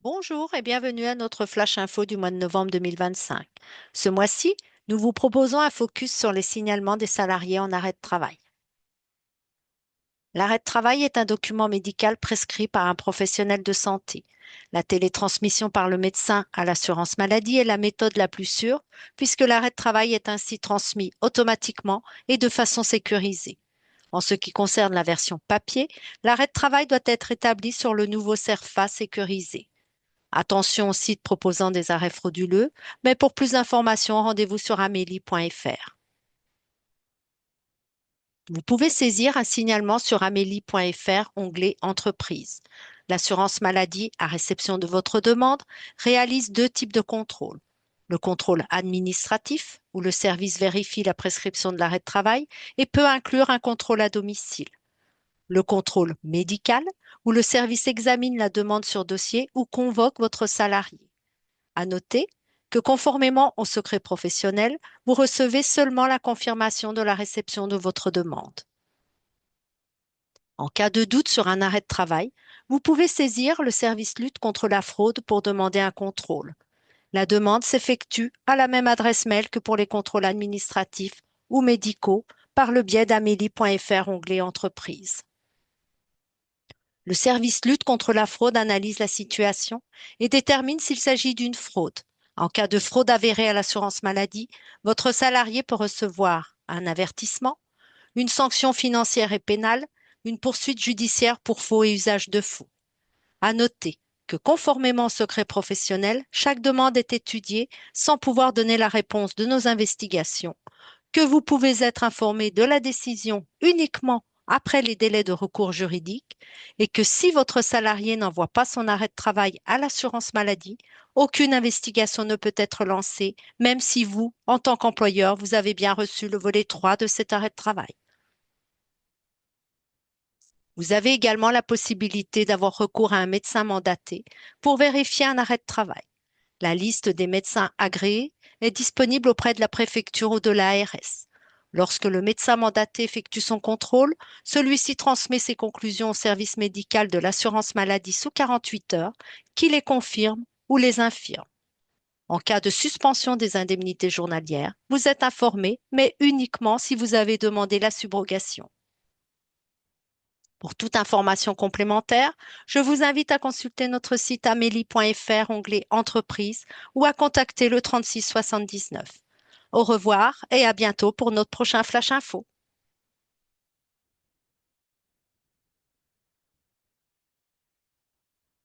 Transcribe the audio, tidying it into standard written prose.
Bonjour et bienvenue à notre Flash Info du mois de novembre 2025. Ce mois-ci, nous vous proposons un focus sur les signalements des salariés en arrêt de travail. L'arrêt de travail est un document médical prescrit par un professionnel de santé. La télétransmission par le médecin à l'assurance maladie est la méthode la plus sûre puisque l'arrêt de travail est ainsi transmis automatiquement et de façon sécurisée. En ce qui concerne la version papier, l'arrêt de travail doit être établi sur le nouveau CERFA sécurisé. Attention aux sites proposant des arrêts frauduleux, mais pour plus d'informations, rendez-vous sur amélie.fr. Vous pouvez saisir un signalement sur amélie.fr, onglet Entreprise. L'assurance maladie, à réception de votre demande, réalise deux types de contrôles. Le contrôle administratif, où le service vérifie la prescription de l'arrêt de travail et peut inclure un contrôle à domicile. Le contrôle médical, où le service examine la demande sur dossier ou convoque votre salarié. À noter que conformément au secret professionnel, vous recevez seulement la confirmation de la réception de votre demande. En cas de doute sur un arrêt de travail, vous pouvez saisir le service lutte contre la fraude pour demander un contrôle. La demande s'effectue à la même adresse mail que pour les contrôles administratifs ou médicaux par le biais d'amélie.fr onglet Entreprise. Le service lutte contre la fraude analyse la situation et détermine s'il s'agit d'une fraude. En cas de fraude avérée à l'assurance maladie, votre salarié peut recevoir un avertissement, une sanction financière et pénale, une poursuite judiciaire pour faux et usage de faux. À noter que conformément au secret professionnel, chaque demande est étudiée sans pouvoir donner la réponse de nos investigations, que vous pouvez être informé de la décision uniquement après les délais de recours juridique et que si votre salarié n'envoie pas son arrêt de travail à l'assurance maladie, aucune investigation ne peut être lancée, même si vous, en tant qu'employeur, vous avez bien reçu le volet 3 de cet arrêt de travail. Vous avez également la possibilité d'avoir recours à un médecin mandaté pour vérifier un arrêt de travail. La liste des médecins agréés est disponible auprès de la préfecture ou de l'ARS. Lorsque le médecin mandaté effectue son contrôle, celui-ci transmet ses conclusions au service médical de l'assurance maladie sous 48 heures, qui les confirme ou les infirme. En cas de suspension des indemnités journalières, vous êtes informé, mais uniquement si vous avez demandé la subrogation. Pour toute information complémentaire, je vous invite à consulter notre site amélie.fr, onglet Entreprise, ou à contacter le 36 79. Au revoir et à bientôt pour notre prochain Flash Info.